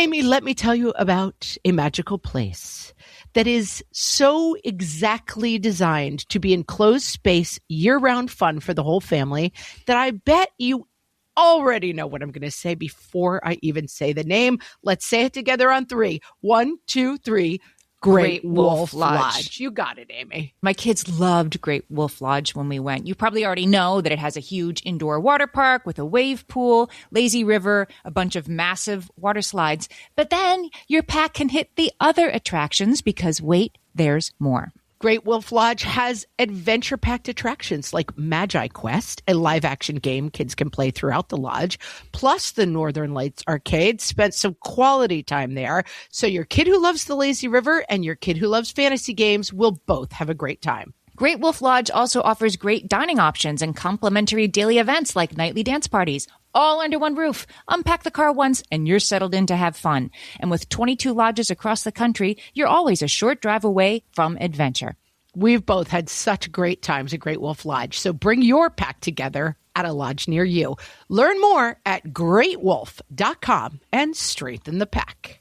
Amy, let me tell you about a magical place that is so exactly designed to be enclosed space, year-round fun for the whole family that I bet you already know what I'm going to say before I even say the name. Let's say it together on three. 1, 2, 3. Great Wolf Lodge. You got it, Amy. My kids loved Great Wolf Lodge when we went. You probably already know that it has a huge indoor water park with a wave pool, lazy river, a bunch of massive water slides. But then your pack can hit the other attractions because, wait, there's more. Great Wolf Lodge has adventure-packed attractions like Magi Quest, a live-action game kids can play throughout the lodge, plus the Northern Lights Arcade. Spent some quality time there, so your kid who loves the lazy river and your kid who loves fantasy games will both have a great time. Great Wolf Lodge also offers great dining options and complimentary daily events like nightly dance parties, all under one roof. Unpack the car once and you're settled in to have fun. And with 22 lodges across the country, you're always a short drive away from adventure. We've both had such great times at Great Wolf Lodge, so bring your pack together at a lodge near you. Learn more at greatwolf.com and strengthen the pack.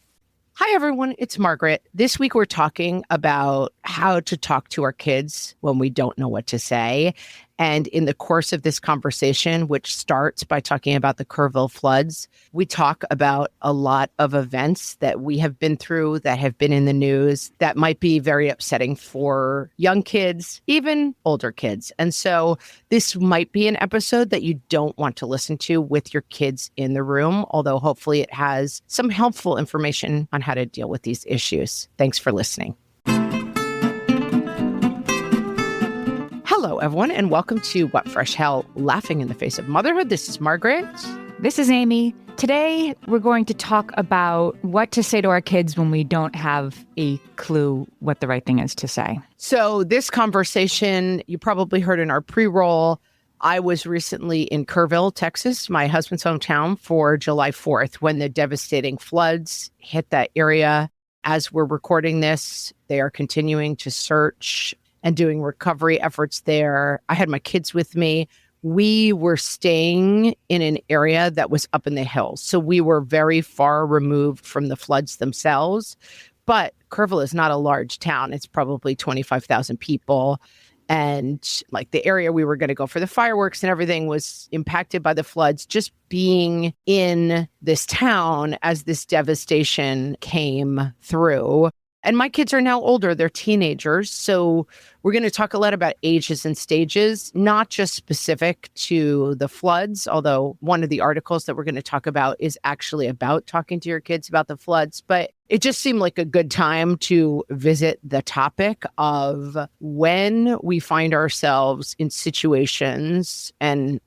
Hi, everyone. It's Margaret. This week, we're talking about how to talk to our kids when we don't know what to say. And in the course of this conversation, which starts by talking about the Kerrville floods, we talk about a lot of events that we have been through that have been in the news that might be very upsetting for young kids, even older kids. And so this might be an episode that you don't want to listen to with your kids in the room, although hopefully it has some helpful information on how to deal with these issues. Thanks for listening. Hello, everyone, and welcome to What Fresh Hell, Laughing in the Face of Motherhood. This is Margaret. This is Amy. Today, we're going to talk about what to say to our kids when we don't have a clue what the right thing is to say. So this conversation, you probably heard in our pre-roll. I was recently in Kerrville, Texas, my husband's hometown, for July 4th when the devastating floods hit that area. As we're recording this, they are continuing to search and doing recovery efforts there. I had my kids with me. We were staying in an area that was up in the hills. So we were very far removed from the floods themselves. But Kerrville is not a large town. It's probably 25,000 people. And like the area we were going to go for the fireworks and everything was impacted by the floods. Just being in this town as this devastation came through. And my kids are now older. They're teenagers. So we're going to talk a lot about ages and stages, not just specific to the floods, although one of the articles that we're going to talk about is actually about talking to your kids about the floods. But it just seemed like a good time to visit the topic of when we find ourselves in situations, and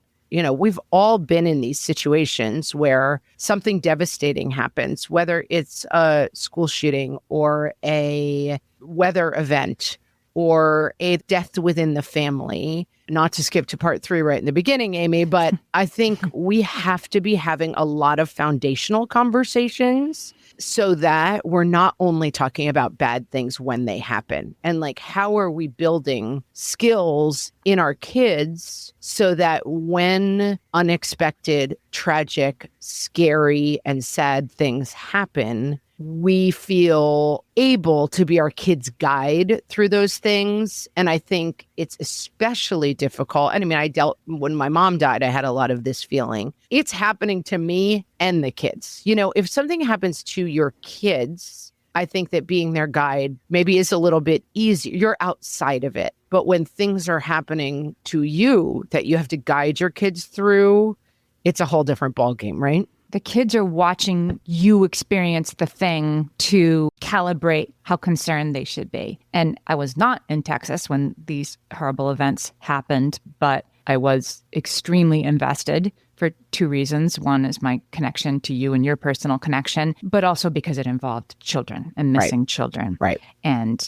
we've all been in these situations where something devastating happens, whether it's a school shooting or a weather event or a death within the family. Not to skip to part 3 right in the beginning, Amy, but I think we have to be having a lot of foundational conversations so that we're not only talking about bad things when they happen. And like, how are we building skills in our kids so that when unexpected, tragic, scary, and sad things happen, we feel able to be our kids' guide through those things. And I think it's especially difficult. I mean, when my mom died, I had a lot of this feeling. It's happening to me and the kids. If something happens to your kids, I think that being their guide maybe is a little bit easier. You're outside of it. But when things are happening to you that you have to guide your kids through, it's a whole different ballgame, right? The kids are watching you experience the thing to calibrate how concerned they should be. And I was not in Texas when these horrible events happened, but I was extremely invested for 2 reasons. One is my connection to you and your personal connection, but also because it involved children and missing children. Right. And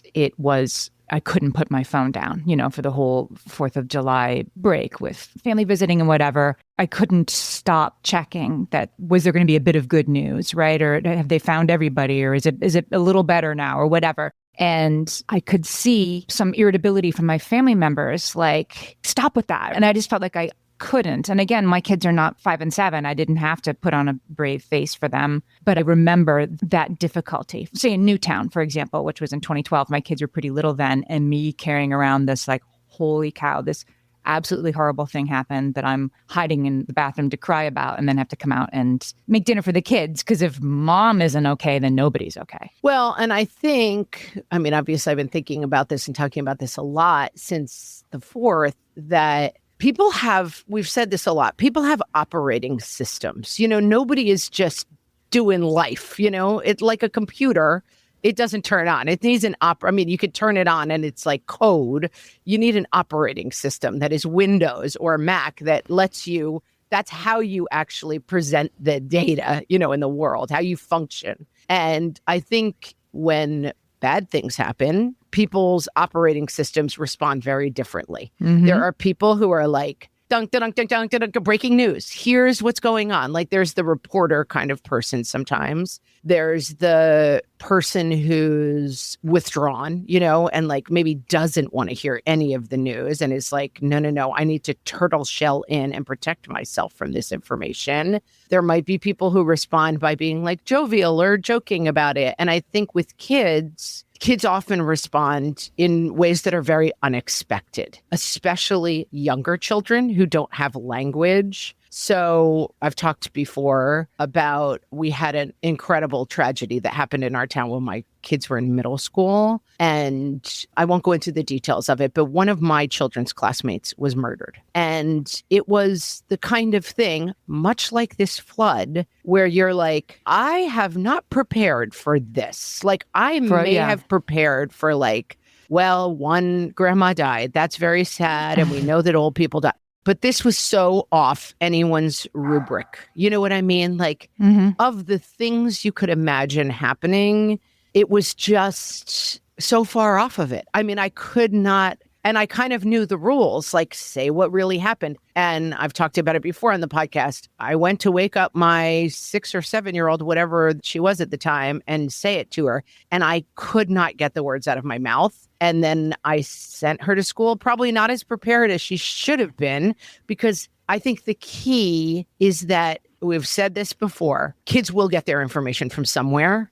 I couldn't put my phone down, for the whole 4th of July break with family visiting and whatever. I couldn't stop checking that, was there going to be a bit of good news, right? Or have they found everybody? Or is it a little better now or whatever? And I could see some irritability from my family members, like, stop with that. And I just felt like couldn't. And again, my kids are not 5 and 7. I didn't have to put on a brave face for them. But I remember that difficulty. Say in Newtown, for example, which was in 2012, my kids were pretty little then, and me carrying around this like, holy cow, this absolutely horrible thing happened that I'm hiding in the bathroom to cry about and then have to come out and make dinner for the kids. Because if mom isn't okay, then nobody's okay. Well, and I think, I mean, obviously I've been thinking about this and talking about this a lot since the 4th, that people have, we've said this a lot, people have operating systems. You know, nobody is just doing life, you know, it's like a computer. It doesn't turn on. It needs an I mean, you could turn it on and it's like code. You need an operating system that is Windows or Mac that lets you, that's how you actually present the data, you know, in the world, how you function. And I think when bad things happen, people's operating systems respond very differently. Mm-hmm. There are people who are like, dunk, dunk, dunk, dunk, dunk, dunk, breaking news. Here's what's going on. Like there's the reporter kind of person sometimes. There's the person who's withdrawn, you know, and like maybe doesn't want to hear any of the news and is like, no, I need to turtle shell in and protect myself from this information. There might be people who respond by being like jovial or joking about it. And I think with kids often respond in ways that are very unexpected, especially younger children who don't have language. So I've talked before about, we had an incredible tragedy that happened in our town when my kids were in middle school. And I won't go into the details of it, but one of my children's classmates was murdered. And it was the kind of thing, much like this flood, where you're like, I have not prepared for this. Like I may have prepared for like, well, one grandma died. That's very sad. And we know that old people die. But this was so off anyone's rubric. You know what I mean? Like of the things you could imagine happening, it was just so far off of it. I mean, I could not, and I kind of knew the rules, like say what really happened. And I've talked about it before on the podcast. I went to wake up my 6 or 7-year-old, whatever she was at the time, and say it to her. And I could not get the words out of my mouth. And then I sent her to school, probably not as prepared as she should have been, because I think the key is that we've said this before, kids will get their information from somewhere.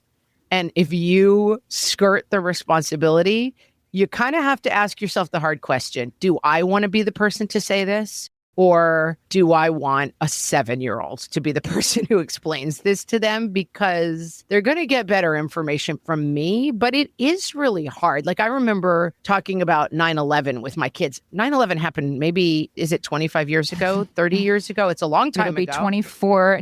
And if you skirt the responsibility, you kind of have to ask yourself the hard question. Do I want to be the person to say this? Or do I want a 7-year-old to be the person who explains this to them? Because they're going to get better information from me, but it is really hard. Like I remember talking about 9/11 with my kids. 9/11 happened maybe, is it 25 years ago, 30 years ago? It's a long time ago. It'll be 24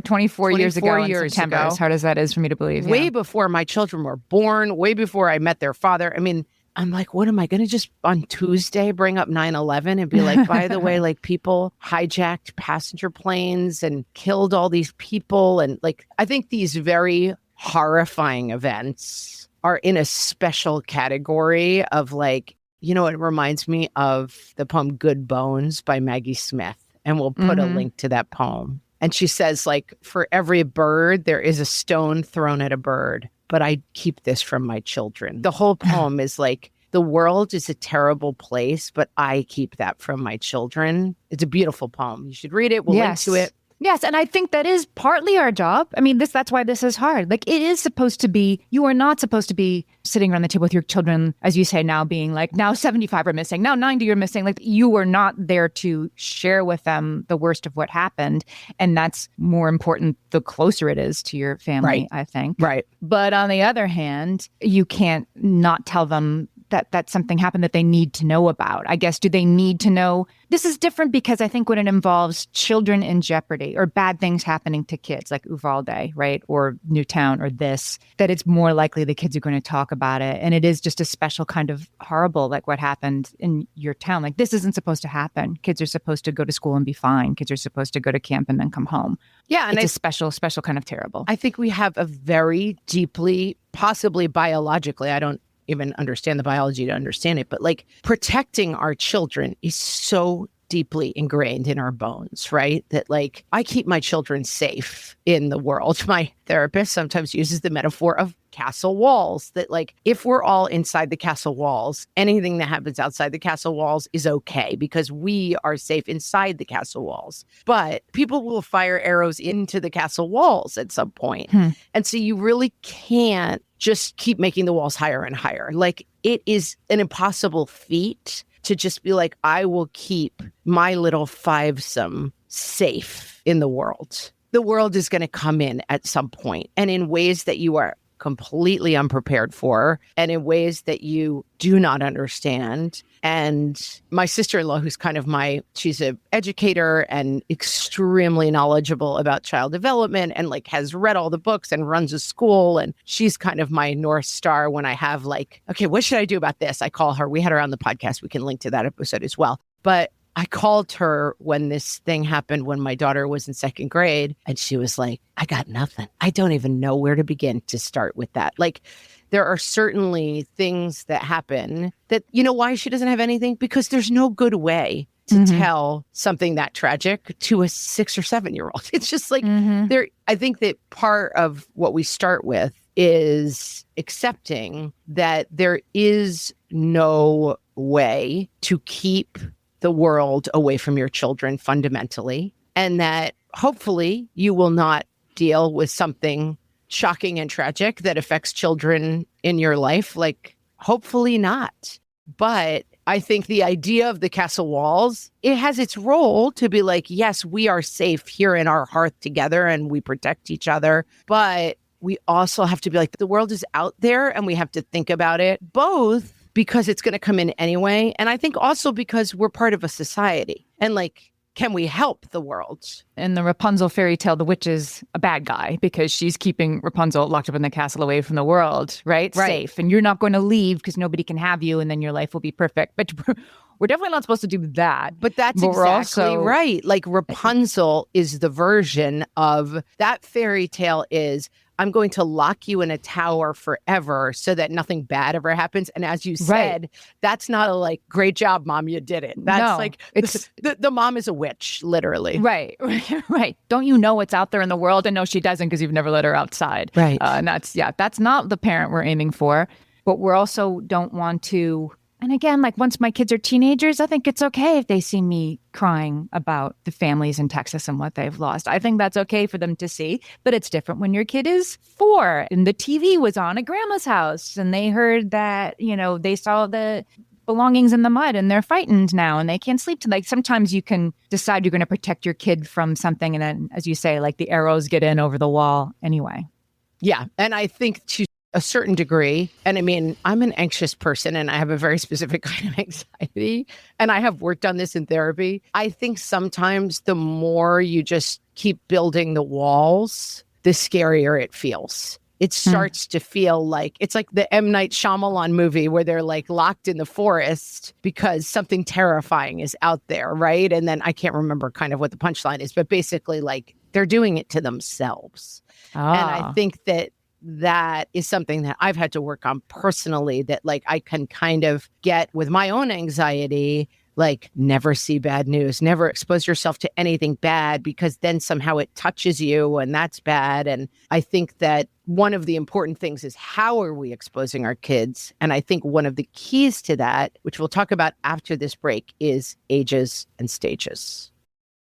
years ago in September, as hard as that is for me to believe. Way before my children were born, way before I met their father. I mean, I'm like, what am I going to just on Tuesday bring up 9/11 and be like, by the way, like people hijacked passenger planes and killed all these people. And like, I think these very horrifying events are in a special category of like, you know, it reminds me of the poem Good Bones by Maggie Smith. And we'll put a link to that poem. And she says like, for every bird, there is a stone thrown at a bird. But I keep this from my children. The whole poem is like, the world is a terrible place, but I keep that from my children. It's a beautiful poem. You should read it. We'll link to it. Yes. And I think that is partly our job. I mean, that's why this is hard. Like it is supposed to be, you are not supposed to be sitting around the table with your children, as you say, now being like, now 75 are missing, now 90 are missing. Like you are not there to share with them the worst of what happened. And that's more important the closer it is to your family, I think. Right. But on the other hand, you can't not tell them that something happened that they need to know about. I guess, do they need to know? This is different because I think when it involves children in jeopardy or bad things happening to kids like Uvalde, right? Or Newtown or this, that it's more likely the kids are going to talk about it. And it is just a special kind of horrible, like what happened in your town. Like this isn't supposed to happen. Kids are supposed to go to school and be fine. Kids are supposed to go to camp and then come home. Yeah. And it's a special kind of terrible. I think we have a very deeply, possibly biologically, I don't even understand the biology to understand it, but like protecting our children is so deeply ingrained in our bones, right? That like I keep my children safe in the world. My therapist sometimes uses the metaphor of castle walls, that like if we're all inside the castle walls, anything that happens outside the castle walls is okay because we are safe inside the castle walls. But people will fire arrows into the castle walls at some point. And so you really can't just keep making the walls higher and higher. Like it is an impossible feat to just be like, I will keep my little fivesome safe in the world. The world is going to come in at some point, and in ways that you are completely unprepared for, and in ways that you do not understand. And my sister-in-law, who's kind of she's an educator and extremely knowledgeable about child development and like has read all the books and runs a school. And she's kind of my North Star when I have like, okay, what should I do about this? I call her. We had her on the podcast. We can link to that episode as well. But I called her when this thing happened when my daughter was in second grade, and she was like, I got nothing. I don't even know where to begin to start with that. Like, there are certainly things that happen that, you know why she doesn't have anything? Because there's no good way to tell something that tragic to a 6 or 7 year old. It's just like I think that part of what we start with is accepting that there is no way to keep the world away from your children fundamentally, and that hopefully you will not deal with something shocking and tragic that affects children in your life. Like, hopefully not. But I think the idea of the castle walls, it has its role to be like, yes, we are safe here in our hearth together and we protect each other. But we also have to be like, the world is out there and we have to think about it both because it's going to come in anyway. And I think also because we're part of a society. And like, can we help the world? In the Rapunzel fairy tale, the witch is a bad guy because she's keeping Rapunzel locked up in the castle away from the world, right? Safe. And you're not going to leave because nobody can have you and then your life will be perfect. But we're definitely not supposed to do that. But that's exactly right. Like Rapunzel is the version of that fairy tale is, I'm going to lock you in a tower forever so that nothing bad ever happens. And as you said, that's not a like, great job, mom, you did it. That's like, it's the mom is a witch, literally. Right. Don't you know what's out there in the world? And no, she doesn't because you've never let her outside. Right. And that's not the parent we're aiming for. But we're also don't want to. And again, like once my kids are teenagers, I think it's okay if they see me crying about the families in Texas and what they've lost. I think that's okay for them to see. But it's different when your kid is 4 and the TV was on at grandma's house and they heard that, they saw the belongings in the mud and they're frightened now and they can't sleep tonight. Like sometimes you can decide you're going to protect your kid from something. And then, as you say, like the arrows get in over the wall anyway. Yeah. And I think to a certain degree, and I mean, I'm an anxious person and I have a very specific kind of anxiety, and I have worked on this in therapy. I think sometimes the more you just keep building the walls, the scarier it feels. It starts to feel like, it's like the M. Night Shyamalan movie where they're like locked in the forest because something terrifying is out there, right? And then I can't remember kind of what the punchline is, but basically like they're doing it to themselves. And I think that is something that I've had to work on personally, that like I can kind of get with my own anxiety, like never see bad news, never expose yourself to anything bad because then somehow it touches you and that's bad. And I think that one of the important things is how are we exposing our kids? And I think one of the keys to that, which we'll talk about after this break, is ages and stages.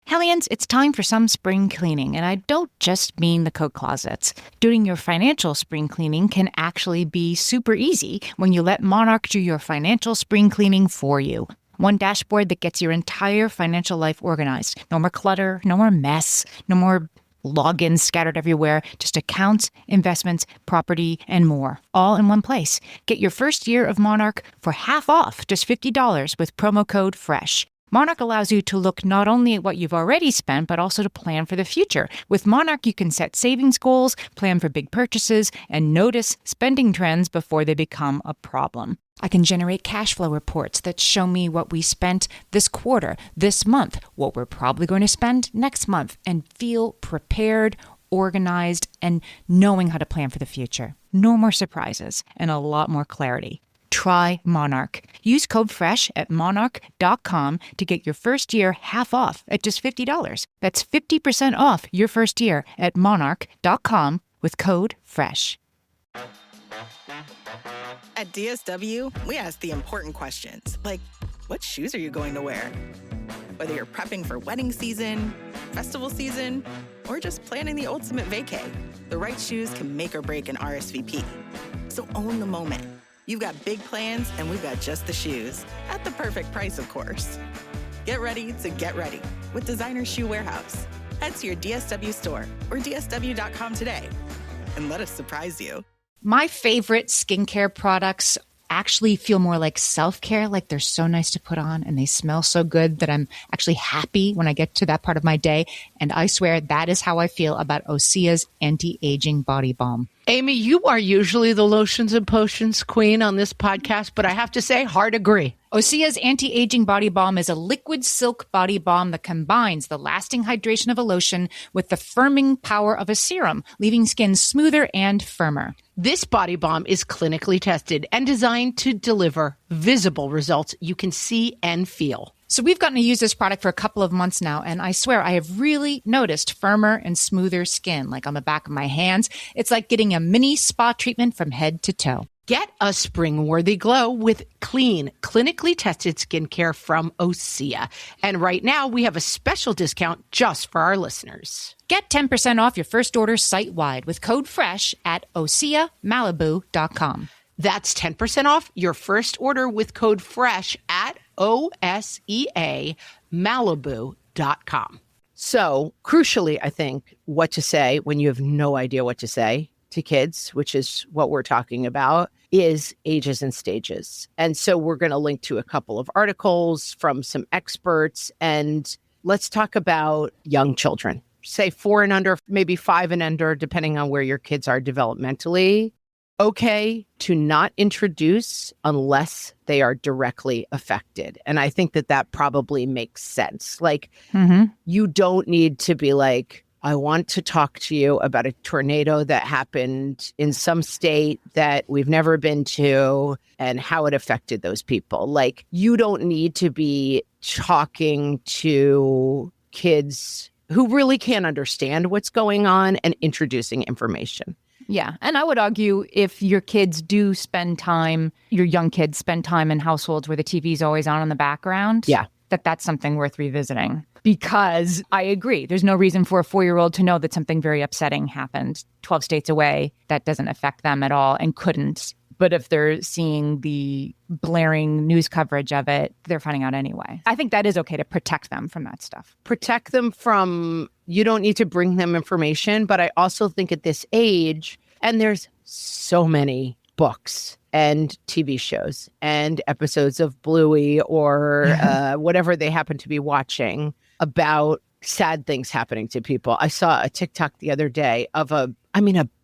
Hellions, it's time for some spring cleaning, and I don't just mean the coat closets. Doing your financial spring cleaning can actually be super easy when you let Monarch do your financial spring cleaning for you. One dashboard that gets your entire financial life organized. No more clutter, no more mess, no more logins scattered everywhere, just accounts, investments, property, and more, all in one place. Get your first year of Monarch for half off, just $50 with promo code FRESH. Monarch allows you to look not only at what you've already spent, but also to plan for the future. With Monarch, you can set savings goals, plan for big purchases, and notice spending trends before they become a problem. I can generate cash flow reports that show me what we spent this quarter, this month, what we're probably going to spend next month, and feel prepared, organized, and knowing how to plan for the future. No more surprises and a lot more clarity. try Monarch. Use code FRESH at monarch.com to get your first year half off at just $50. That's 50% off your first year at monarch.com with code FRESH. At DSW, we ask the important questions, like, what shoes are you going to wear? Whether you're prepping for wedding season, festival season, or just planning the ultimate vacay, the right shoes can make or break an RSVP. So own the moment. You've got big plans, and we've got just the shoes. At the perfect price, of course. Get ready to get ready with Designer Shoe Warehouse. Head to your DSW store or dsw.com today, and let us surprise you. My favorite skincare products actually feel more like self-care, like they're so nice to put on and they smell so good that I'm actually happy when I get to that part of my day. And I swear that is how I feel about Osea's anti-aging body balm. Amy, you are usually the lotions and potions queen on this podcast, but I have to say, hard agree. Osea's anti-aging body balm is a liquid silk body balm that combines the lasting hydration of a lotion with the firming power of a serum, leaving skin smoother and firmer. This body balm is clinically tested and designed to deliver visible results you can see and feel. So we've gotten to use this product for a couple of months now, and I swear I have really noticed firmer and smoother skin, like on the back of my hands. It's like getting a mini spa treatment from head to toe. Get a spring-worthy glow with clean, clinically tested skincare from Osea. And right now, we have a special discount just for our listeners. Get 10% off your first order site-wide with code FRESH at OseaMalibu.com. That's 10% off your first order with code FRESH at OSEAMalibu.com. So, crucially, I think, what to say when you have no idea what to say to kids, which is what we're talking about, is ages and stages. And so we're going to link to a couple of articles from some experts, and let's talk about young children, say 4 and under, maybe 5 and under, depending on where your kids are developmentally. Okay to not introduce unless they are directly affected. And I think that that probably makes sense. Like, you don't need to be like, I want to talk to you about a tornado that happened in some state that we've never been to and how it affected those people. Like, you don't need to be talking to kids who really can't understand what's going on and introducing information. Yeah. And I would argue if your kids do spend time, your young kids spend time in households where the TV is always on in the background, that's something worth revisiting. Because I agree, there's no reason for a 4-year-old to know that something very upsetting happened 12 states away that doesn't affect them at all and couldn't. But if they're seeing the blaring news coverage of it, they're finding out anyway. I think that is okay to protect them from that stuff. Protect them from, you don't need to bring them information, but I also think at this age, and there's so many books and TV shows and episodes of Bluey or whatever they happen to be watching about sad things happening to people. I saw a TikTok the other day of a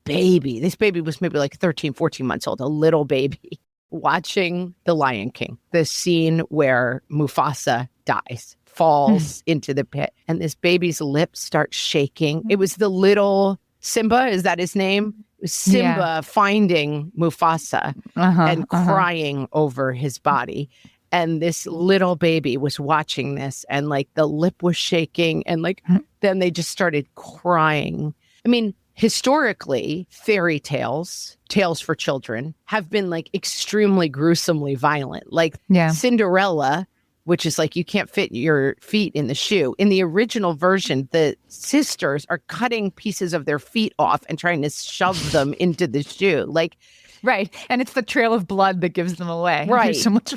baby. This baby was maybe like 13, 14 months old, a little baby, watching The Lion King, the scene where Mufasa dies, falls into the pit, and this baby's lips start shaking. It was the little Simba, is that his name? It was Simba finding Mufasa and crying over his body. And this little baby was watching this, and like the lip was shaking, and like then they just started crying. I mean, historically, fairy tales, tales for children, have been like extremely gruesomely violent. Like Cinderella, which is like you can't fit your feet in the shoe. In the original version, the sisters are cutting pieces of their feet off and trying to shove them into the shoe. Like, right. And it's the trail of blood that gives them away. Right. There's so much.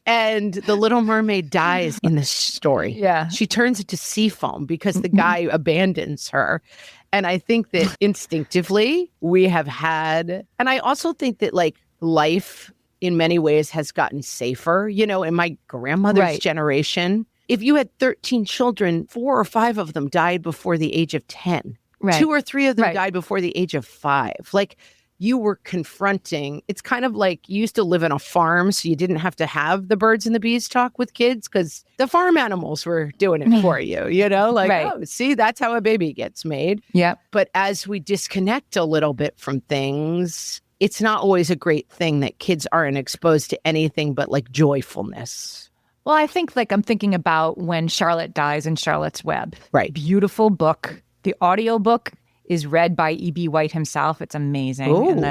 And the Little Mermaid dies in this story. Yeah. She turns into sea foam because the guy abandons her. And I think that instinctively we have had, and I also think that like life in many ways has gotten safer. You know, in my grandmother's generation, if you had 13 children, 4 or 5 of them died before the age of 10. Right. 2 or 3 of them died before the age of 5. Like, you were confronting, it's kind of like you used to live on a farm, so you didn't have to have the birds and the bees talk with kids because the farm animals were doing it for you, you know? Like, oh, see, that's how a baby gets made. Yeah. But as we disconnect a little bit from things, it's not always a great thing that kids aren't exposed to anything but like joyfulness. Well, I think like I'm thinking about when Charlotte dies in Charlotte's Web. Right. Beautiful book. The audiobook is read by E.B. White himself. It's amazing. Ooh.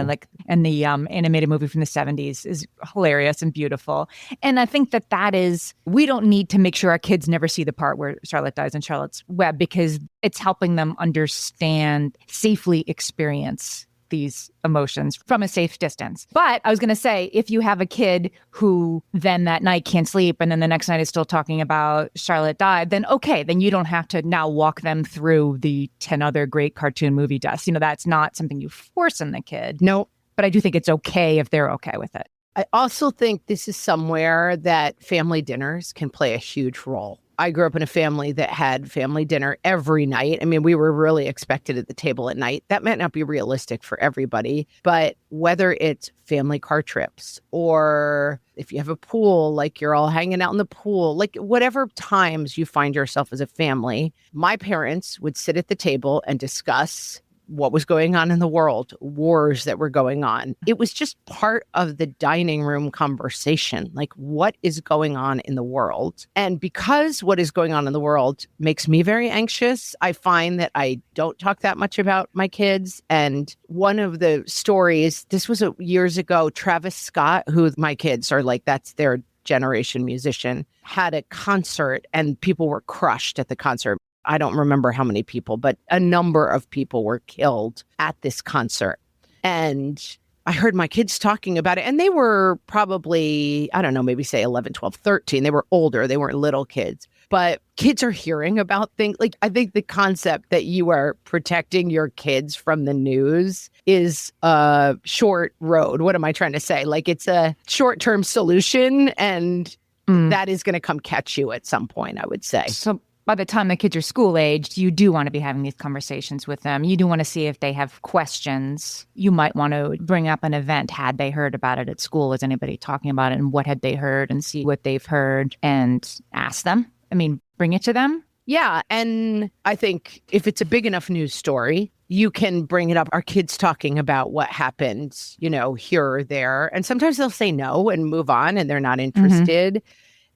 And the animated movie from the 70s is hilarious and beautiful. And I think that is, we don't need to make sure our kids never see the part where Charlotte dies in Charlotte's Web, because it's helping them understand, safely experience these emotions from a safe distance. But I was going to say, if you have a kid who then that night can't sleep and then the next night is still talking about Charlotte died, then okay, then you don't have to now walk them through the 10 other great cartoon movie deaths. That's not something you force on the kid. No. But I do think it's okay if they're okay with it. I also think this is somewhere that family dinners can play a huge role. I grew up in a family that had family dinner every night. I mean, we were really expected at the table at night. That might not be realistic for everybody, but whether it's family car trips or if you have a pool, like you're all hanging out in the pool, like whatever times you find yourself as a family, my parents would sit at the table and discuss what was going on in the world, wars that were going on. It was just part of the dining room conversation, like what is going on in the world. And because what is going on in the world makes me very anxious, I find that I don't talk that much about my kids. And one of the stories, this was years ago, Travis Scott, who my kids are like, that's their generation musician, had a concert and people were crushed at the concert. I don't remember how many people, but a number of people were killed at this concert. And I heard my kids talking about it, and they were probably, I don't know, maybe say 11, 12, 13. They were older. They weren't little kids. But kids are hearing about things. Like, I think the concept that you are protecting your kids from the news is a short road. What am I trying to say? Like, it's a short-term solution, and that is going to come catch you at some point, I would say. So by the time the kids are school aged, you do want to be having these conversations with them. You do want to see if they have questions. You might want to bring up an event. Had they heard about it at school? Was anybody talking about it? And what had they heard? And see what they've heard and ask them. I mean, bring it to them. Yeah. And I think if it's a big enough news story, you can bring it up. Our kids talking about what happened, here or there. And sometimes they'll say no and move on and they're not interested.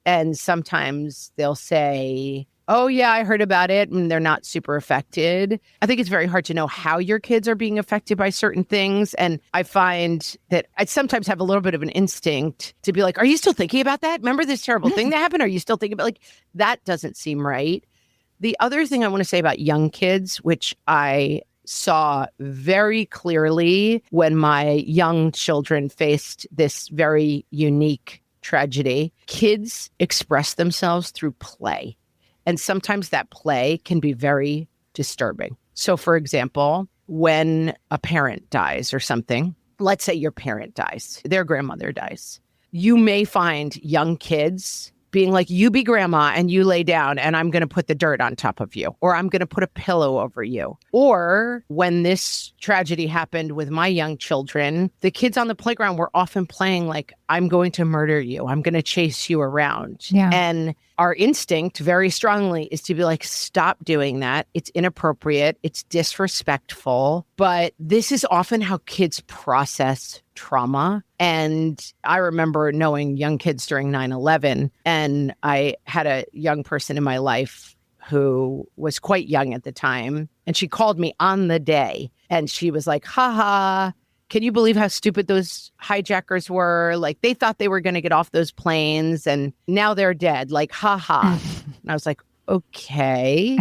And sometimes they'll say, oh, yeah, I heard about it, and they're not super affected. I think it's very hard to know how your kids are being affected by certain things. And I find that I sometimes have a little bit of an instinct to be like, are you still thinking about that? Remember this terrible thing that happened? Are you still thinking about, like, that doesn't seem right. The other thing I want to say about young kids, which I saw very clearly when my young children faced this very unique tragedy, kids express themselves through play. And sometimes that play can be very disturbing. So, for example, when a parent dies or something, let's say your parent dies, their grandmother dies, you may find young kids being like, you be grandma and you lay down and I'm going to put the dirt on top of you, or I'm going to put a pillow over you. Or when this tragedy happened with my young children, the kids on the playground were often playing like, I'm going to murder you. I'm going to chase you around. Yeah. And our instinct very strongly is to be like, stop doing that. It's inappropriate. It's disrespectful. But this is often how kids process trauma. And I remember knowing young kids during 9/11, and I had a young person in my life who was quite young at the time. And she called me on the day and she was like, haha, can you believe how stupid those hijackers were? Like, they thought they were going to get off those planes and now they're dead. Like, haha. And I was like, okay.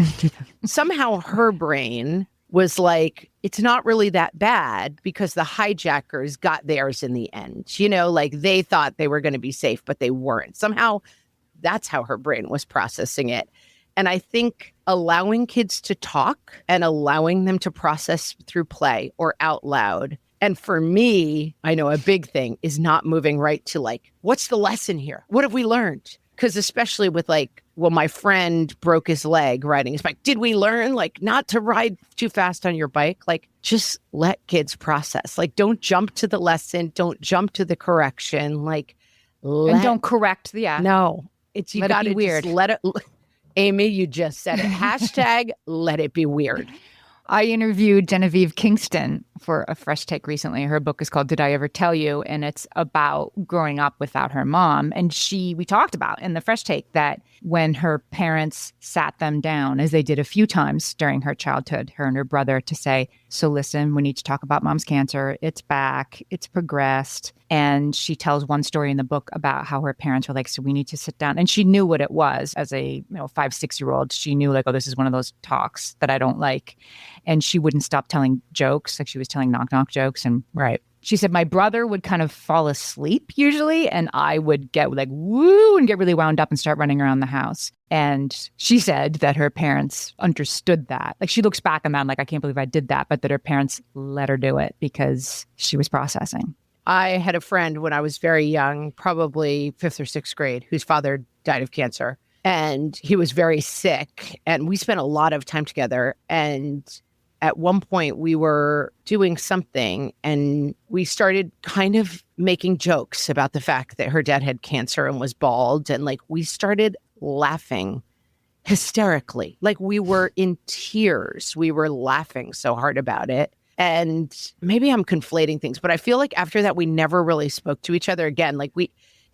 Somehow her brain was like, it's not really that bad because the hijackers got theirs in the end. Like they thought they were going to be safe, but they weren't. Somehow that's how her brain was processing it. And I think allowing kids to talk and allowing them to process through play or out loud. And for me, I know a big thing is not moving right to like, what's the lesson here? What have we learned? Because especially with like, well, my friend broke his leg riding his bike. Did we learn like not to ride too fast on your bike? Like, just let kids process. Like, don't jump to the lesson. Don't jump to the correction. Like, and don't correct. Yeah. No, it's, you got to weird. Just let it. Amy, you just said it. Hashtag let it be weird. I interviewed Genevieve Kingston for a Fresh Take recently. Her book is called Did I Ever Tell You? And it's about growing up without her mom. And we talked about in the Fresh Take that when her parents sat them down, as they did a few times during her childhood, her and her brother, to say, so listen, we need to talk about mom's cancer. It's back. It's progressed. And she tells one story in the book about how her parents were like, so we need to sit down. And she knew what it was as a 5-6-year-old. She knew like, oh, this is one of those talks that I don't like. And she wouldn't stop telling jokes. Like she was telling knock-knock jokes. And Right. she said, my brother would kind of fall asleep usually. And I would get like, woo, and get really wound up and start running around the house. And she said that her parents understood that. Like she looks back on that and like, I can't believe I did that. But that her parents let her do it because she was processing. I had a friend when I was very young, probably 5th or 6th grade, whose father died of cancer. And he was very sick. And we spent a lot of time together. And at one point we were doing something and we started kind of making jokes about the fact that her dad had cancer and was bald. And like we started laughing hysterically, like we were in tears. We were laughing so hard about it. And maybe I'm conflating things, but I feel like after that, we never really spoke to each other again. Like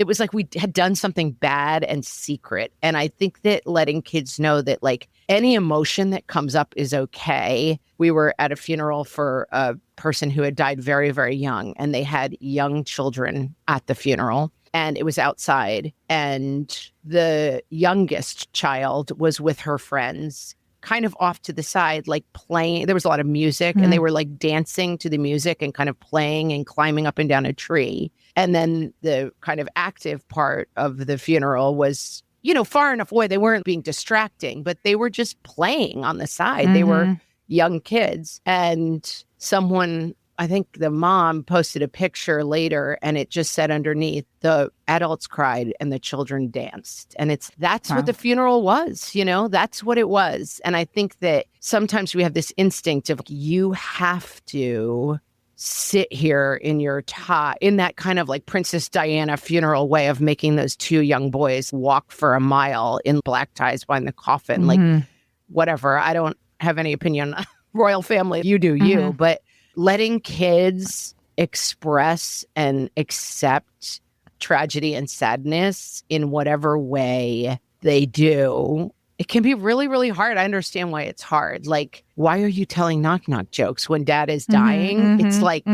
it was like we had done something bad and secret. And I think that letting kids know that like any emotion that comes up is okay. We were at a funeral for a person who had died very, very young, and they had young children at the funeral. And it was outside. And the youngest child was with her friends, kind of off to the side, like playing. There was a lot of music and they were like dancing to the music and kind of playing and climbing up and down a tree. And then the kind of active part of the funeral was, far enough away. They weren't being distracting, but they were just playing on the side. They were young kids. And someone, I think the mom posted a picture later and it just said underneath, the adults cried and the children danced. And that's what the funeral was, that's what it was. And I think that sometimes we have this instinct of you have to sit here in your tie, in that kind of like Princess Diana funeral way of making those 2 young boys walk for a mile in black ties behind the coffin. Like whatever. I don't have any opinion on royal family. You do you, but letting kids express and accept tragedy and sadness in whatever way they do, it can be really, really hard. I understand why it's hard. Like, why are you telling knock-knock jokes when dad is dying? It's like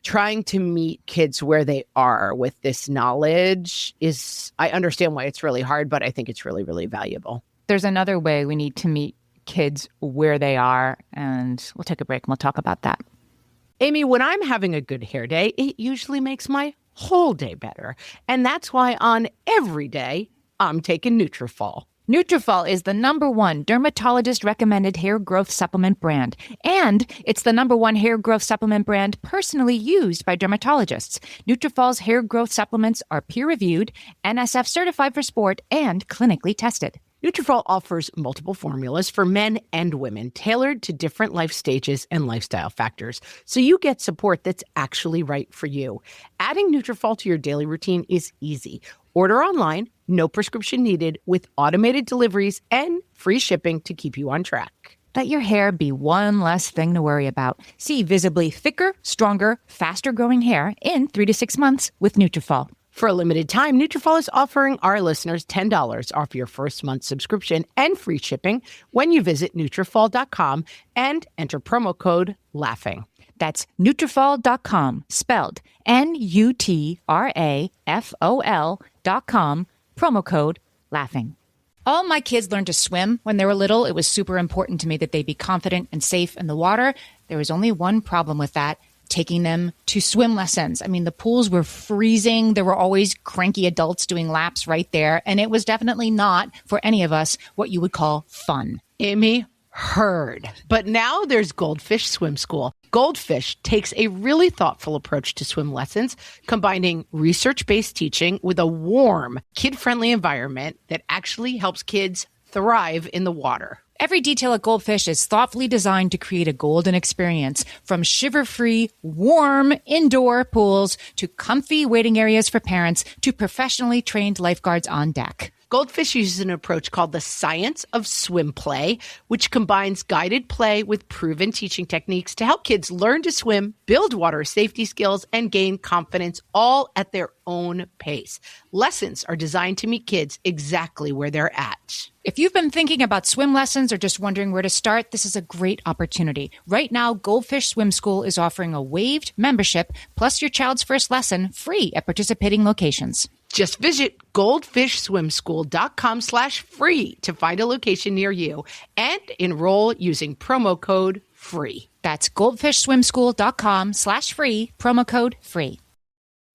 trying to meet kids where they are with this knowledge I understand why it's really hard, but I think it's really, really valuable. There's another way we need to meet kids where they are, and we'll take a break and we'll talk about that. Amy, when I'm having a good hair day, it usually makes my whole day better. And that's why on every day, I'm taking Nutrafol. Nutrafol is the #1 dermatologist-recommended hair growth supplement brand. And it's the #1 hair growth supplement brand personally used by dermatologists. Nutrafol's hair growth supplements are peer-reviewed, NSF certified for sport, and clinically tested. Nutrafol offers multiple formulas for men and women, tailored to different life stages and lifestyle factors, so you get support that's actually right for you. Adding Nutrafol to your daily routine is easy. Order online, no prescription needed, with automated deliveries and free shipping to keep you on track. Let your hair be one less thing to worry about. See visibly thicker, stronger, faster-growing hair in 3 to 6 months with Nutrafol. For a limited time, Nutrafol is offering our listeners $10 off your first month subscription and free shipping when you visit Nutrafol.com and enter promo code LAUGHING. That's Nutrafol.com, spelled Nutrafol.com, promo code LAUGHING. All my kids learned to swim when they were little. It was super important to me that they be confident and safe in the water. There was only one problem with that: taking them to swim lessons. I mean, the pools were freezing. There were always cranky adults doing laps right there. And it was definitely not, for any of us, what you would call fun. Amy, heard. But now there's Goldfish Swim School. Goldfish takes a really thoughtful approach to swim lessons, combining research-based teaching with a warm, kid-friendly environment that actually helps kids thrive in the water. Every detail at Goldfish is thoughtfully designed to create a golden experience, from shiver-free, warm indoor pools to comfy waiting areas for parents to professionally trained lifeguards on deck. Goldfish uses an approach called the science of swim play, which combines guided play with proven teaching techniques to help kids learn to swim, build water safety skills, and gain confidence all at their own pace. Lessons are designed to meet kids exactly where they're at. If you've been thinking about swim lessons or just wondering where to start, this is a great opportunity. Right now, Goldfish Swim School is offering a waived membership plus your child's first lesson free at participating locations. Just visit goldfishswimschool.com/free to find a location near you and enroll using promo code FREE. That's goldfishswimschool.com/free, promo code FREE.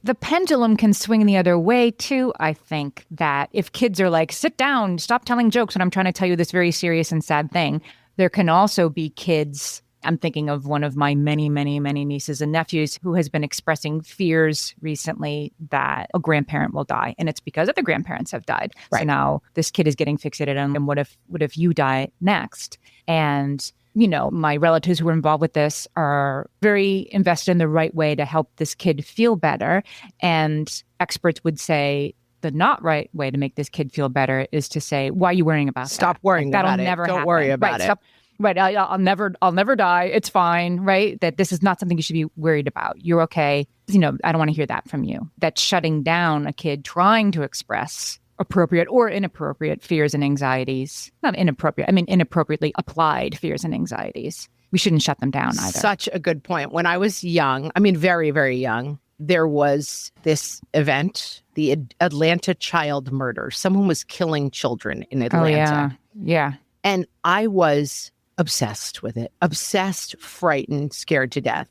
The pendulum can swing the other way, too, I think, that if kids are like, sit down, stop telling jokes when I'm trying to tell you this very serious and sad thing, there can also be kids. I'm thinking of one of my many, many, many nieces and nephews who has been expressing fears recently that a grandparent will die. And it's because other grandparents have died. Right. So now this kid is getting fixated on, what if you die next? And you know, my relatives who were involved with this are very invested in the right way to help this kid feel better. And experts would say the not right way to make this kid feel better is to say, why are you worrying about that? Stop worrying about it. That'll never happen. Don't worry about it. Right. I'll never die. It's fine. Right. That this is not something you should be worried about. You're okay. You know, I don't want to hear that from you. That's shutting down a kid trying to express appropriate or inappropriate fears and anxieties. Not inappropriate. I mean, inappropriately applied fears and anxieties. We shouldn't shut them down either. Such a good point. When I was young, I mean, very, very young, there was this event, the Atlanta child murder. Someone was killing children in Atlanta. Oh, yeah. Yeah. And I was obsessed with it. Obsessed, frightened, scared to death.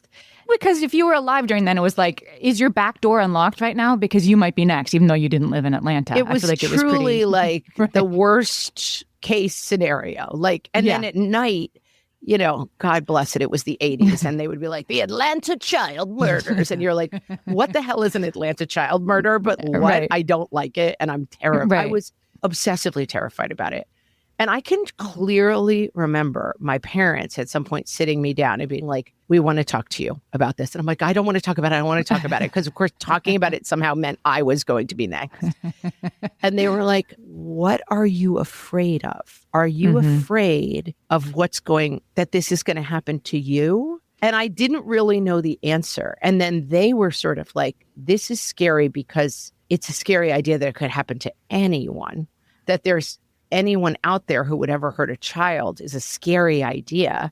Because if you were alive during then, it was like, is your back door unlocked right now? Because you might be next, even though you didn't live in Atlanta. It was truly like right. The worst case scenario. Like, and then at night, you know, God bless it, it was the 80s. And they would be like, the Atlanta child murders. And you're like, what the hell is an Atlanta child murder? But what? Right. I don't like it. And I'm terrified. Right. I was obsessively terrified about it. And I can clearly remember my parents at some point sitting me down and being like, we want to talk to you about this. And I'm like, I don't want to talk about it. I don't want to talk about it. Because, of course, talking about it somehow meant I was going to be next. And they were like, what are you afraid of? Are you afraid of that this is going to happen to you? And I didn't really know the answer. And then they were sort of like, this is scary because it's a scary idea that it could happen to anyone, that there's anyone out there who would ever hurt a child is a scary idea.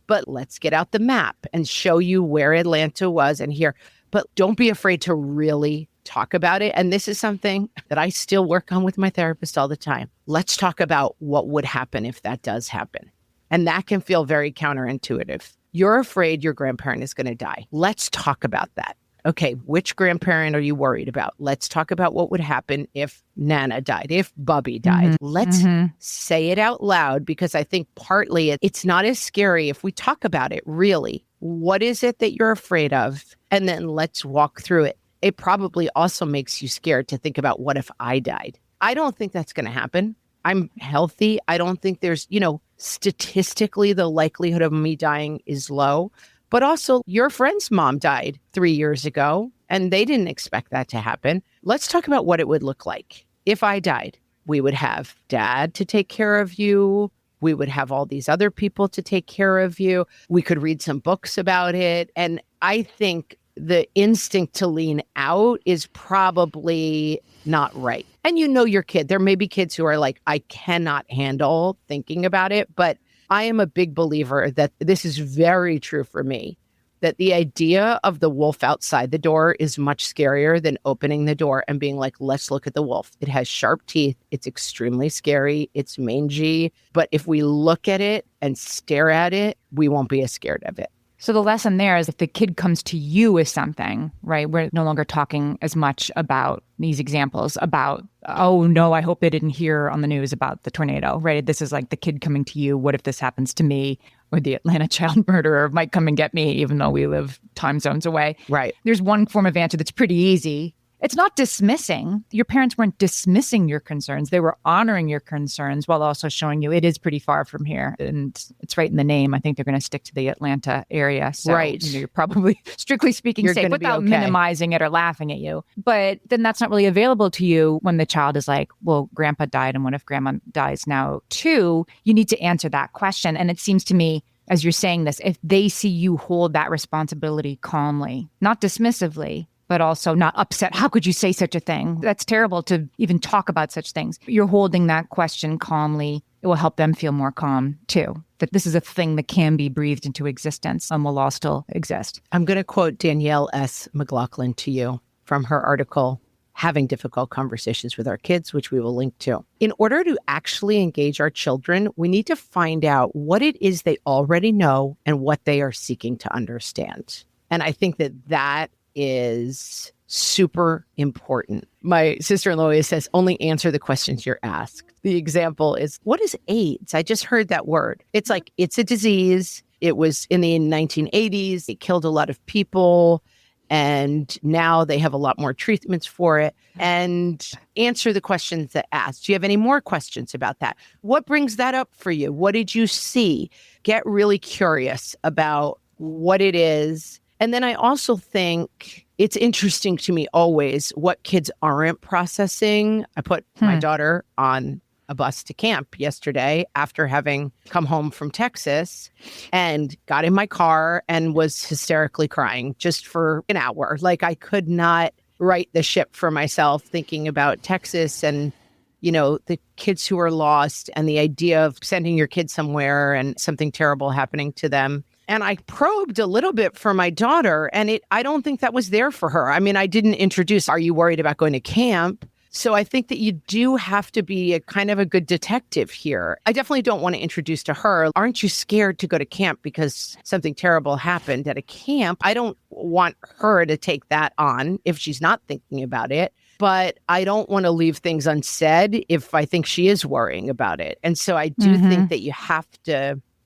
But let's get out the map and show you where Atlanta was and here. But don't be afraid to really talk about it. And this is something that I still work on with my therapist all the time. Let's talk about what would happen if that does happen. And that can feel very counterintuitive. You're afraid your grandparent is going to die. Let's talk about that. Okay, which grandparent are you worried about? Let's talk about what would happen if Nana died, if Bubby died. Let's say it out loud, because I think partly it's not as scary if we talk about it, really. What is it that you're afraid of? And then let's walk through it. It probably also makes you scared to think about, what if I died? I don't think that's going to happen. I'm healthy. I don't think there's, statistically, the likelihood of me dying is low. But also, your friend's mom died 3 years ago, and they didn't expect that to happen. Let's talk about what it would look like. If I died, we would have Dad to take care of you. We would have all these other people to take care of you. We could read some books about it. And I think the instinct to lean out is probably not right. And your kid. There may be kids who are like, I cannot handle thinking about it, but I am a big believer that this is very true for me, that the idea of the wolf outside the door is much scarier than opening the door and being like, let's look at the wolf. It has sharp teeth. It's extremely scary. It's mangy. But if we look at it and stare at it, we won't be as scared of it. So the lesson there is if the kid comes to you with something, right, we're no longer talking as much about these examples about, oh, no, I hope they didn't hear on the news about the tornado, right? This is like the kid coming to you. What if this happens to me? Or the Atlanta child murderer might come and get me, even though we live time zones away. Right. There's one form of answer that's pretty easy. it's not dismissing. Your parents weren't dismissing your concerns. They were honoring your concerns while also showing you it is pretty far from here. And it's right in the name. I think they're going to stick to the Atlanta area. So Right. you're probably, strictly speaking, You're safe gonna be without okay. minimizing it or laughing at you. But then that's not really available to you when the child is like, well, grandpa died. And what if grandma dies now too? You need to answer that question. And it seems to me, as you're saying this, if they see you hold that responsibility calmly, not dismissively, but also not upset. How could you say such a thing? That's terrible to even talk about such things. You're holding that question calmly. It will help them feel more calm too, that this is a thing that can be breathed into existence and will all still exist. I'm going to quote Danielle S. McLaughlin to you from her article, Having Difficult Conversations with Our Kids, which we will link to. In order to actually engage our children, we need to find out what it is they already know and what they are seeking to understand. And I think that is super important. My sister-in-law always says, only answer the questions you're asked. The example is, what is AIDS? I just heard that word. It's like, it's a disease. It was in the 1980s. It killed a lot of people. And now they have a lot more treatments for it. And answer the questions that asked. Do you have any more questions about that? What brings that up for you? What did you see? Get really curious about what it is. And then I also think it's interesting to me always what kids aren't processing. I put my daughter on a bus to camp yesterday after having come home from Texas and got in my car and was hysterically crying just for an hour. Like I could not right the ship for myself thinking about Texas and, you know, the kids who are lost and the idea of sending your kids somewhere and something terrible happening to them. And I probed a little bit for my daughter, and I don't think that was there for her. I mean, I didn't introduce, are you worried about going to camp? So I think that you do have to be a kind of a good detective here. I definitely don't want to introduce to her, aren't you scared to go to camp because something terrible happened at a camp? I don't want her to take that on if she's not thinking about it. But I don't want to leave things unsaid if I think she is worrying about it. And so I do think that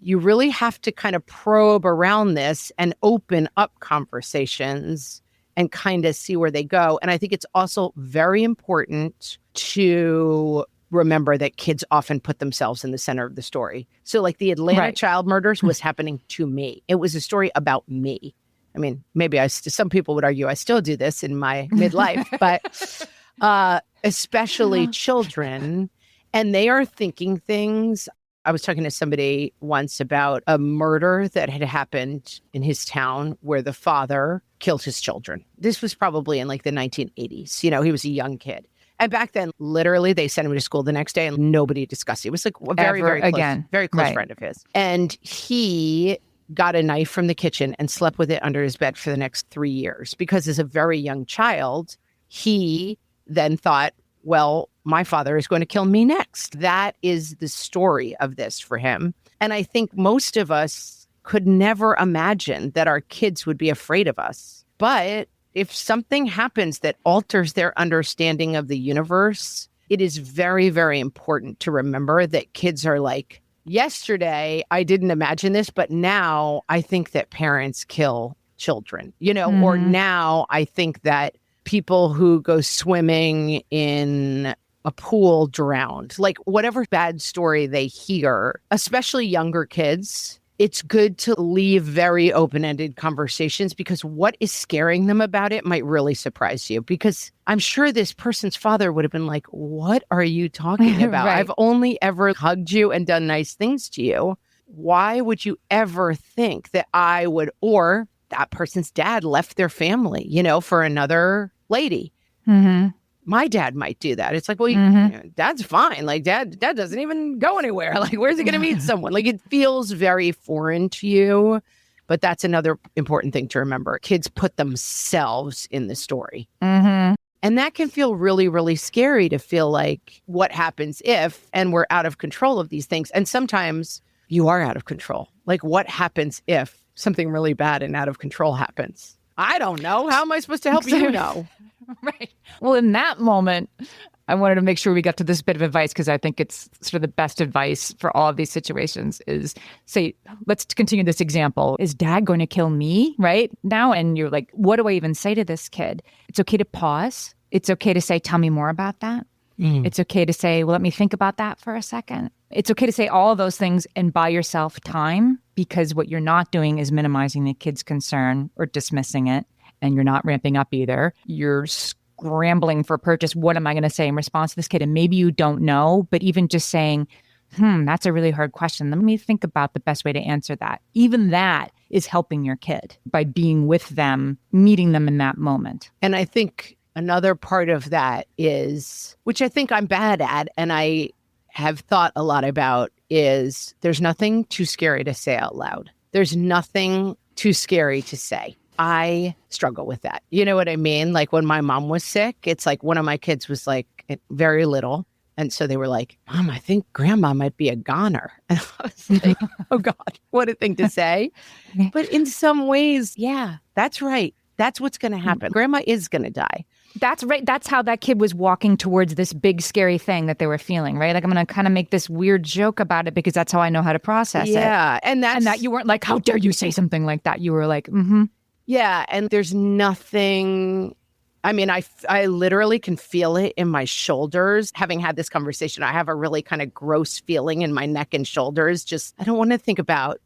you really have to kind of probe around this and open up conversations and kind of see where they go. And I think it's also very important to remember that kids often put themselves in the center of the story. So like the Atlanta child murders was happening to me. It was a story about me. I mean, maybe some people would argue I still do this in my midlife, but especially children, and they are thinking things. I was talking to somebody once about a murder that had happened in his town where the father killed his children. This was probably in like the 1980s. You know, he was a young kid. And back then, literally, they sent him to school the next day and nobody discussed it. It was like a very close friend of his. And he got a knife from the kitchen and slept with it under his bed for the next 3 years. Because as a very young child, he then thought, well, my father is going to kill me next. That is the story of this for him. And I think most of us could never imagine that our kids would be afraid of us. But if something happens that alters their understanding of the universe, it is very, very important to remember that kids are like, yesterday, I didn't imagine this, but now I think that parents kill children, you know, or now I think that people who go swimming in a pool drowned, like whatever bad story they hear, especially younger kids. It's good to leave very open-ended conversations because what is scaring them about it might really surprise you. Because I'm sure this person's father would have been like, what are you talking about? Right. I've only ever hugged you and done nice things to you. Why would you ever think that I would, or that person's dad left their family, you know, for another lady? My dad might do that. It's like, well, you know, dad's fine. Like dad doesn't even go anywhere. Like, where's he going to meet someone? Like, it feels very foreign to you. But that's another important thing to remember. Kids put themselves in the story. And that can feel really, really scary to feel like what happens if, and we're out of control of these things. And sometimes you are out of control. Like, what happens if something really bad and out of control happens? I don't know. How am I supposed to help you know? Right. Well, in that moment, I wanted to make sure we got to this bit of advice because I think it's sort of the best advice for all of these situations is say, let's continue this example. Is dad going to kill me right now? And you're like, what do I even say to this kid? It's okay to pause. It's okay to say, tell me more about that. It's okay to say, well, let me think about that for a second. It's okay to say all of those things and buy yourself time, because what you're not doing is minimizing the kid's concern or dismissing it. And you're not ramping up either. You're scrambling for purchase. What am I going to say in response to this kid? And maybe you don't know, but even just saying, that's a really hard question. Let me think about the best way to answer that. Even that is helping your kid by being with them, meeting them in that moment. And I think another part of that is, which I think I'm bad at, and I have thought a lot about, is there's nothing too scary to say out loud. There's nothing too scary to say. I struggle with that. You know what I mean? Like when my mom was sick, it's like one of my kids was like very little. And so they were like, Mom, I think grandma might be a goner. And I was like, oh God, what a thing to say. But in some ways, yeah, that's right. That's what's going to happen. Grandma is going to die. That's right. That's how that kid was walking towards this big, scary thing that they were feeling, right? Like, I'm going to kind of make this weird joke about it because that's how I know how to process it. Yeah. And that you weren't like, how dare you say something like that? You were like, Yeah. And there's nothing, I mean, I literally can feel it in my shoulders. Having had this conversation, I have a really kind of gross feeling in my neck and shoulders. Just, I don't want to think about,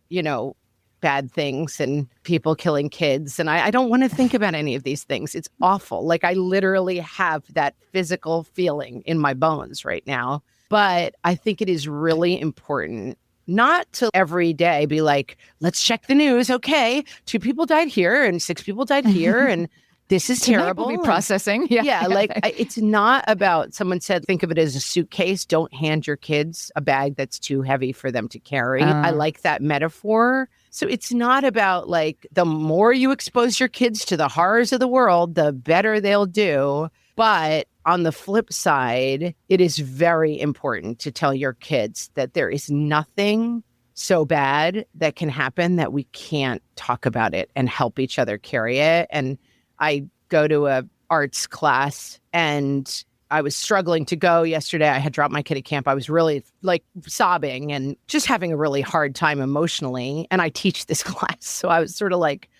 bad things and people killing kids. And I don't want to think about any of these things. It's awful. Like I literally have that physical feeling in my bones right now. But I think it is really important not to every day be like, let's check the news. Okay, 2 people died here and 6 people died here. And this is terrible. We'll be processing. Yeah. It's not about, someone said, think of it as a suitcase. Don't hand your kids a bag that's too heavy for them to carry. I like that metaphor. So it's not about like, the more you expose your kids to the horrors of the world, the better they'll do. But on the flip side, it is very important to tell your kids that there is nothing so bad that can happen that we can't talk about it and help each other carry it. And I go to a arts class and I was struggling to go yesterday. I had dropped my kid at camp. I was really like sobbing and just having a really hard time emotionally. And I teach this class. So I was sort of like,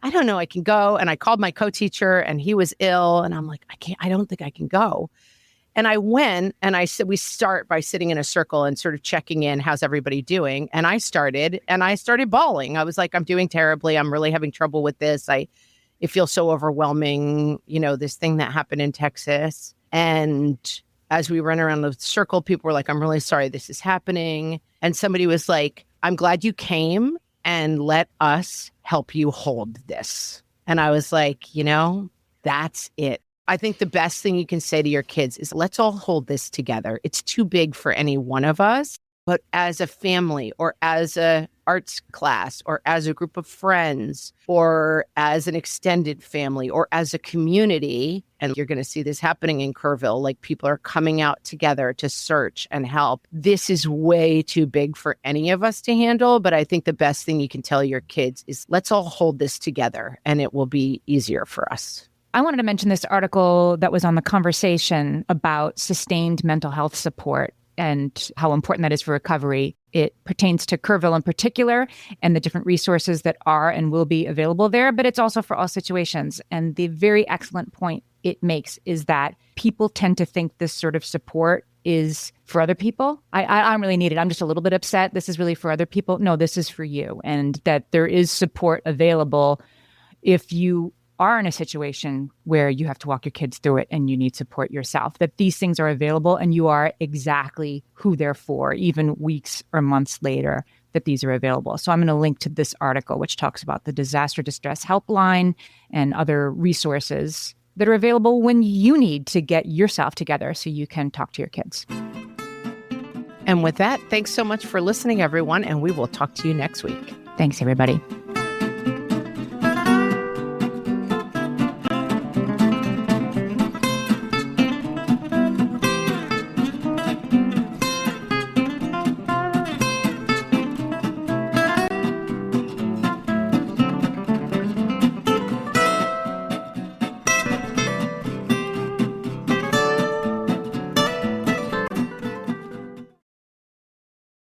I don't know, I can go. And I called my co-teacher and he was ill. And I'm like, I don't think I can go. And I went and I said, we start by sitting in a circle and sort of checking in. How's everybody doing? And I started bawling. I was like, I'm doing terribly. I'm really having trouble with this. It feels so overwhelming, this thing that happened in Texas. And as we ran around the circle, people were like, I'm really sorry this is happening. And somebody was like, I'm glad you came and let us help you hold this. And I was like, that's it. I think the best thing you can say to your kids is let's all hold this together. It's too big for any one of us. But as a family or as a arts class or as a group of friends or as an extended family or as a community, and you're going to see this happening in Kerrville, like people are coming out together to search and help. This is way too big for any of us to handle. But I think the best thing you can tell your kids is let's all hold this together and it will be easier for us. I wanted to mention this article that was on The Conversation about sustained mental health support and how important that is for recovery. It pertains to Kerrville in particular and the different resources that are and will be available there, but it's also for all situations. And the very excellent point it makes is that people tend to think this sort of support is for other people. I don't really need it. I'm just a little bit upset. This is really for other people. No, this is for you. And that there is support available if you are in a situation where you have to walk your kids through it and you need support yourself, that these things are available and you are exactly who they're for, even weeks or months later, that these are available. So I'm going to link to this article, which talks about the Disaster Distress Helpline and other resources that are available when you need to get yourself together so you can talk to your kids. And with that, thanks so much for listening, everyone, and we will talk to you next week. Thanks, everybody.